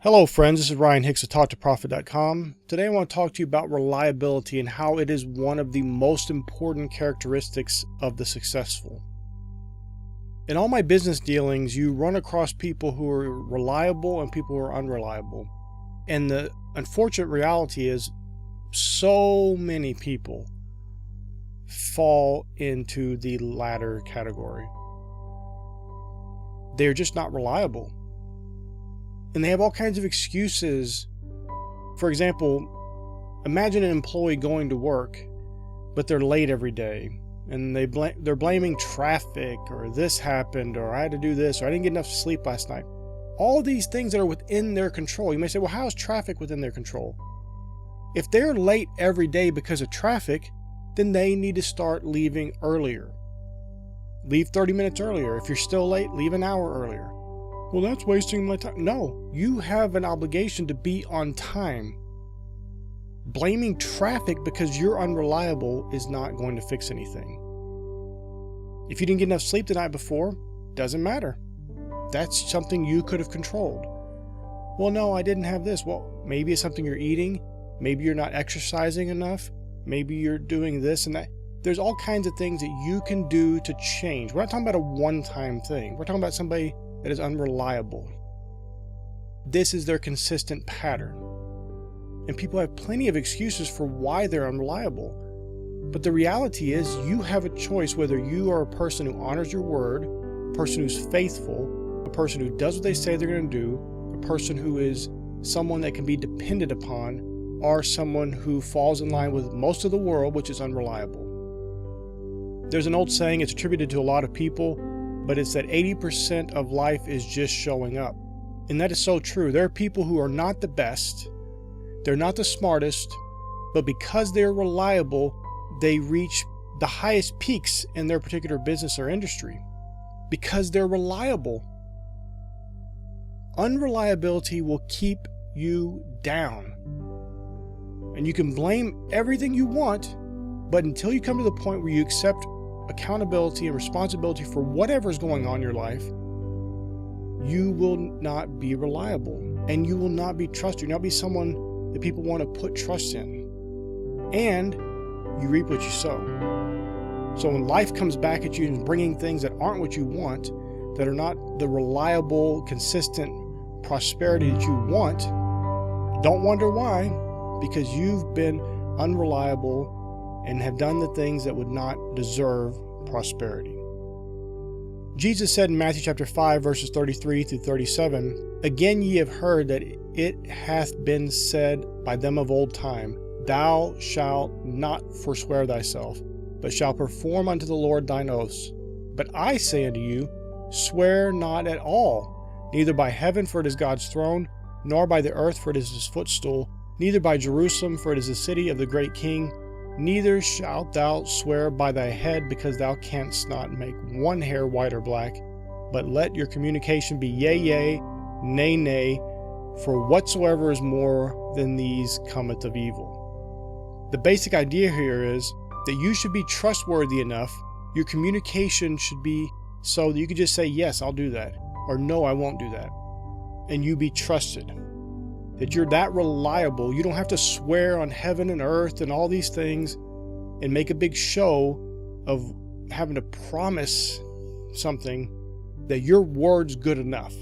Hello friends, this is Ryan Hicks of TaughtToProfit.com. Today I want to talk to you about reliability and how it is one of the most important characteristics of the successful. In all my business dealings, you run across people who are reliable and people who are unreliable. And the unfortunate reality is so many people fall into the latter category. They're just not reliable. And they have all kinds of excuses. For example, imagine an employee going to work, but they're late every day. And they're blaming traffic, or this happened, or I had to do this, or I didn't get enough sleep last night. All of these things that are within their control. You may say, well, how is traffic within their control? If they're late every day because of traffic, then they need to start leaving earlier. Leave 30 minutes earlier. If you're still late, leave an hour earlier. Well, that's wasting my time. No, you have an obligation to be on time. Blaming traffic because you're unreliable is not going to fix anything. If you didn't get enough sleep the night before, doesn't matter. That's something you could have controlled. Well, no, I didn't have this. Well, maybe it's something you're eating. Maybe you're not exercising enough. Maybe you're doing this and that. There's all kinds of things that you can do to change. We're not talking about a one-time thing. We're talking about somebody that is unreliable. This is their consistent pattern. And people have plenty of excuses for why they're unreliable. But the reality is you have a choice whether you are a person who honors your word, a person who's faithful, a person who does what they say they're going to do, a person who is someone that can be depended upon, or someone who falls in line with most of the world, which is unreliable. There's an old saying, it's attributed to a lot of people, but it's that 80% of life is just showing up. And that is so true. There are people who are not the best, they're not the smartest, but because they're reliable, they reach the highest peaks in their particular business or industry. Because they're reliable. Unreliability will keep you down. And you can blame everything you want, but until you come to the point where you accept accountability and responsibility for whatever is going on in your life, you will not be reliable and you will not be trusted. You'll not be someone that people want to put trust in. And you reap what you sow. So when life comes back at you and bringing things that aren't what you want, that are not the reliable, consistent prosperity that you want, don't wonder why, because you've been unreliable and have done the things that would not deserve prosperity. Jesus said in Matthew chapter 5, verses 33 through 37, "Again ye have heard that it hath been said by them of old time, Thou shalt not forswear thyself, but shalt perform unto the Lord thine oaths. But I say unto you, swear not at all, neither by heaven, for it is God's throne, nor by the earth, for it is his footstool, neither by Jerusalem, for it is the city of the great King. Neither shalt thou swear by thy head, because thou canst not make one hair white or black. But let your communication be yea, yea, nay, nay, for whatsoever is more than these cometh of evil." The basic idea here is that you should be trustworthy enough. Your communication should be so that you can just say, yes, I'll do that, or no, I won't do that. And you be trusted. That you're that reliable. You don't have to swear on heaven and earth and all these things and make a big show of having to promise something that your word's good enough.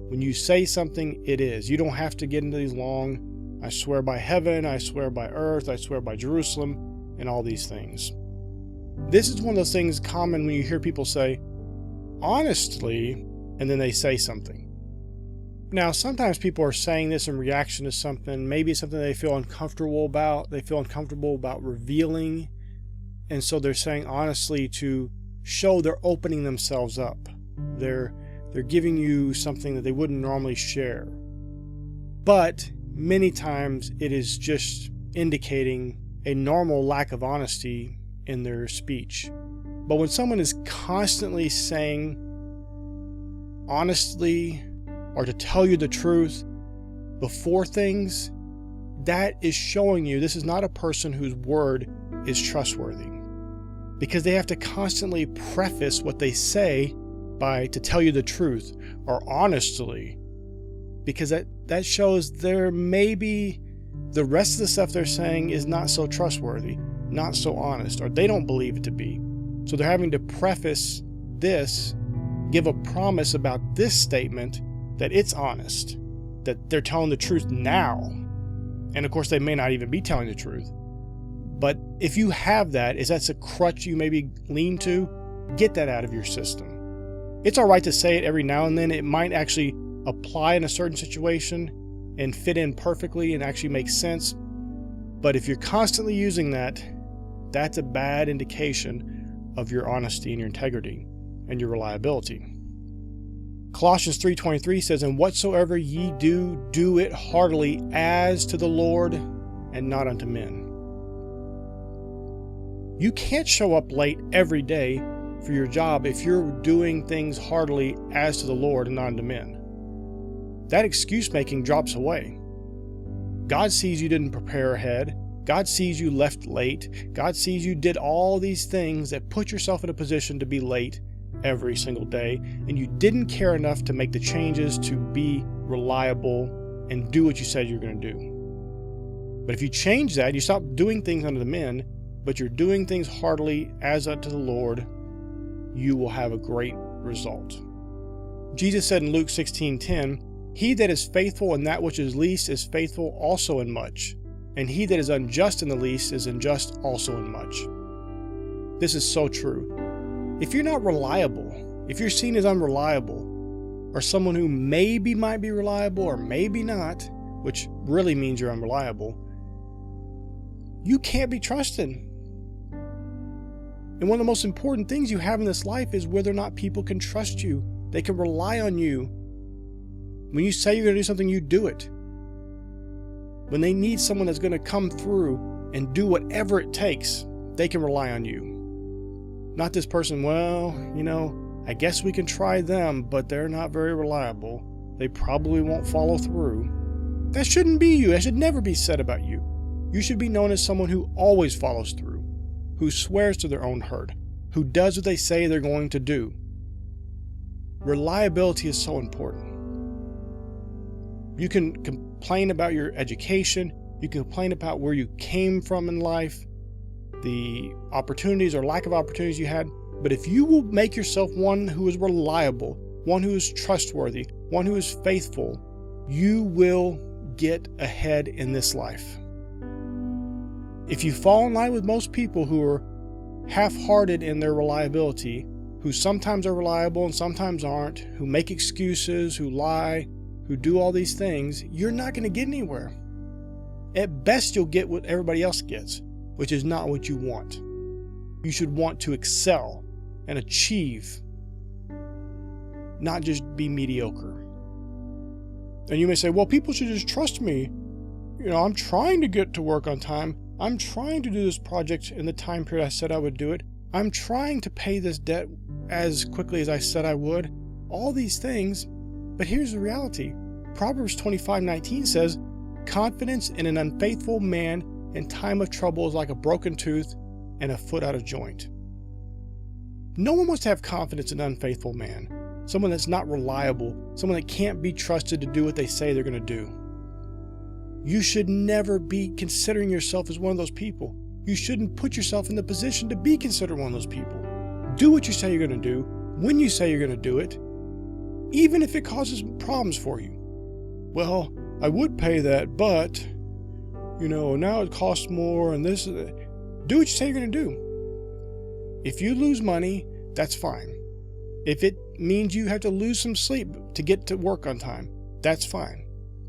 When you say something, it is. You don't have to get into these long, I swear by heaven, I swear by earth, I swear by Jerusalem, and all these things. This is one of those things common when you hear people say, honestly, and then they say something. Now, sometimes people are saying this in reaction to something. Maybe it's something they feel uncomfortable about. They feel uncomfortable about revealing. And so they're saying honestly to show they're opening themselves up. They're giving you something that they wouldn't normally share. But many times it is just indicating a normal lack of honesty in their speech. But when someone is constantly saying honestly, or to tell you the truth before things, that is showing you this is not a person whose word is trustworthy. Because they have to constantly preface what they say by to tell you the truth or honestly, because that shows there maybe the rest of the stuff they're saying is not so trustworthy, not so honest, or they don't believe it to be. So they're having to preface this, give a promise about this statement that it's honest, that they're telling the truth now. And of course, they may not even be telling the truth. But if you have that, is that's a crutch you maybe lean to, get that out of your system. It's all right to say it every now and then. It might actually apply in a certain situation and fit in perfectly and actually make sense. But if you're constantly using that, that's a bad indication of your honesty and your integrity and your reliability. Colossians 3:23 says, "And whatsoever ye do, do it heartily as to the Lord and not unto men." You can't show up late every day for your job if you're doing things heartily as to the Lord and not unto men. That excuse making drops away. God sees you didn't prepare ahead. God sees you left late. God sees you did all these things that put yourself in a position to be late every single day, and you didn't care enough to make the changes to be reliable and do what you said you're going to do. But if you change that, you stop doing things unto the men, but you're doing things heartily as unto the Lord, you will have a great result. Jesus said in Luke 16:10, "He that is faithful in that which is least is faithful also in much, and he that is unjust in the least is unjust also in much." This is so true. If you're not reliable, if you're seen as unreliable, or someone who maybe might be reliable or maybe not, which really means you're unreliable, you can't be trusted. And one of the most important things you have in this life is whether or not people can trust you. They can rely on you. When you say you're going to do something, you do it. When they need someone that's going to come through and do whatever it takes, they can rely on you. Not this person, well, I guess we can try them, but they're not very reliable. They probably won't follow through. That shouldn't be you. That should never be said about you. You should be known as someone who always follows through, who swears to their own hurt, who does what they say they're going to do. Reliability is so important. You can complain about your education. You can complain about where you came from in life, the opportunities or lack of opportunities you had. But if you will make yourself one who is reliable, one who is trustworthy, one who is faithful, you will get ahead in this life. If you fall in line with most people who are half-hearted in their reliability, who sometimes are reliable and sometimes aren't, who make excuses, who lie, who do all these things, you're not going to get anywhere. At best, you'll get what everybody else gets, which is not what you want. You should want to excel and achieve, not just be mediocre. And you may say, well, people should just trust me. I'm trying to get to work on time. I'm trying to do this project in the time period I said I would do it. I'm trying to pay this debt as quickly as I said I would. All these things. But here's the reality. Proverbs 25:19 says, "Confidence in an unfaithful man in time of trouble is like a broken tooth and a foot out of joint." No one wants to have confidence in an unfaithful man, someone that's not reliable, someone that can't be trusted to do what they say they're going to do. You should never be considering yourself as one of those people. You shouldn't put yourself in the position to be considered one of those people. Do what you say you're going to do, when you say you're going to do it, even if it causes problems for you. Well, I would pay that, but, now it costs more and this. Do what you say you're going to do. If you lose money, that's fine. If it means you have to lose some sleep to get to work on time, that's fine.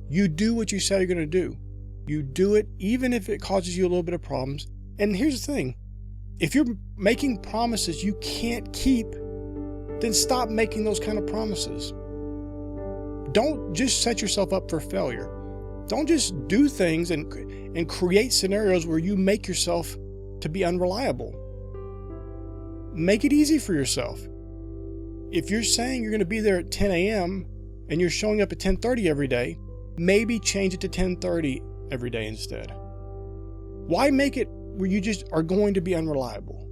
You do what you say you're going to do. You do it even if it causes you a little bit of problems. And here's the thing. If you're making promises you can't keep, then stop making those kind of promises. Don't just set yourself up for failure. Don't just do things and create scenarios where you make yourself to be unreliable. Make it easy for yourself. If you're saying you're going to be there at 10 a.m. and you're showing up at 10:30 every day, maybe change it to 10:30 every day instead. Why make it where you just are going to be unreliable?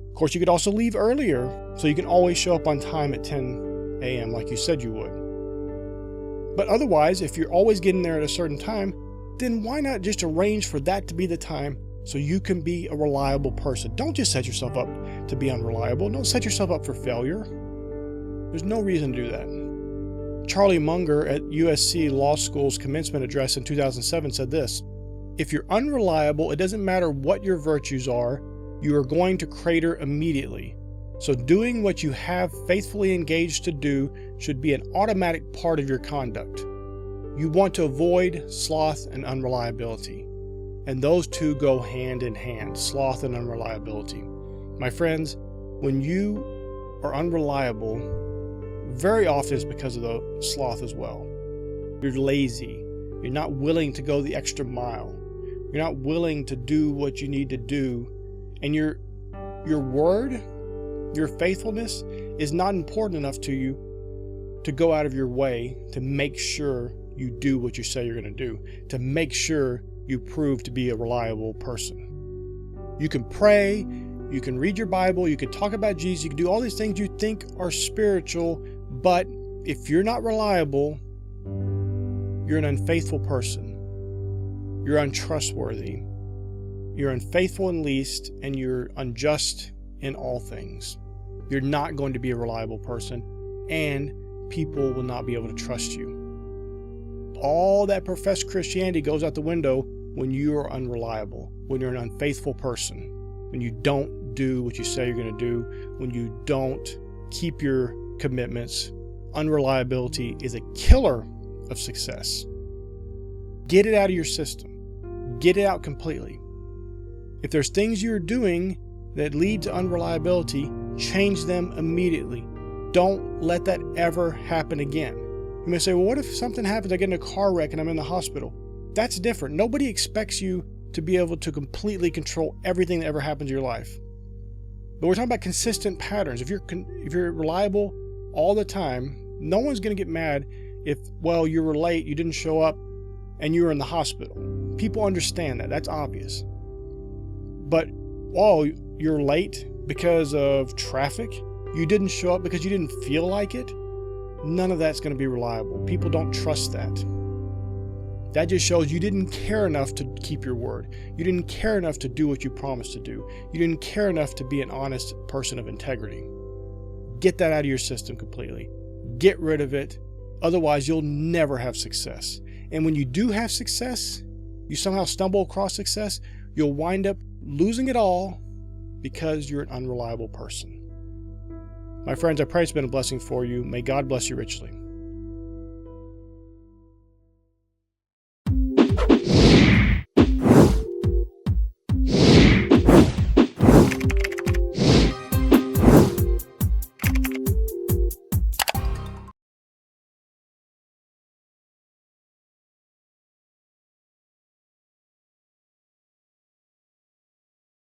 Of course, you could also leave earlier so you can always show up on time at 10 a.m. like you said you would. But otherwise, if you're always getting there at a certain time, then why not just arrange for that to be the time so you can be a reliable person? Don't just set yourself up to be unreliable. Don't set yourself up for failure. There's no reason to do that. Charlie Munger at USC Law School's commencement address in 2007 said this: "If you're unreliable, it doesn't matter what your virtues are, you are going to crater immediately. So doing what you have faithfully engaged to do should be an automatic part of your conduct. You want to avoid sloth and unreliability. And those two go hand in hand, sloth and unreliability." My friends, when you are unreliable, very often it's because of the sloth as well. You're lazy. You're not willing to go the extra mile. You're not willing to do what you need to do. And your word, your faithfulness is not important enough to you to go out of your way to make sure you do what you say you're going to do, to make sure you prove to be a reliable person. You can pray, you can read your Bible, you can talk about Jesus, you can do all these things you think are spiritual, but if you're not reliable, you're an unfaithful person. You're untrustworthy. You're unfaithful in least, and you're unjust in all things. You're not going to be a reliable person, and people will not be able to trust you. All that professed Christianity goes out the window when you are unreliable, when you're an unfaithful person, when you don't do what you say you're going to do, when you don't keep your commitments. Unreliability is a killer of success. Get it out of your system. Get it out completely. If there's things you're doing that lead to unreliability, change them immediately. Don't let that ever happen again. You may say, well, what if something happens, I get in a car wreck and I'm in the hospital? That's different. Nobody expects you to be able to completely control everything that ever happens in your life. But we're talking about consistent patterns. If you're reliable all the time, no one's going to get mad if, well, you were late, you didn't show up, and you were in the hospital. People understand that. That's obvious. But, oh, you're late because of traffic? You didn't show up because you didn't feel like it? None of that's going to be reliable. People don't trust that. That just shows you didn't care enough to keep your word. You didn't care enough to do what you promised to do. You didn't care enough to be an honest person of integrity. Get that out of your system completely. Get rid of it. Otherwise, you'll never have success. And when you do have success, you somehow stumble across success, you'll wind up losing it all because you're an unreliable person. My friends, I pray it's been a blessing for you. May God bless you richly.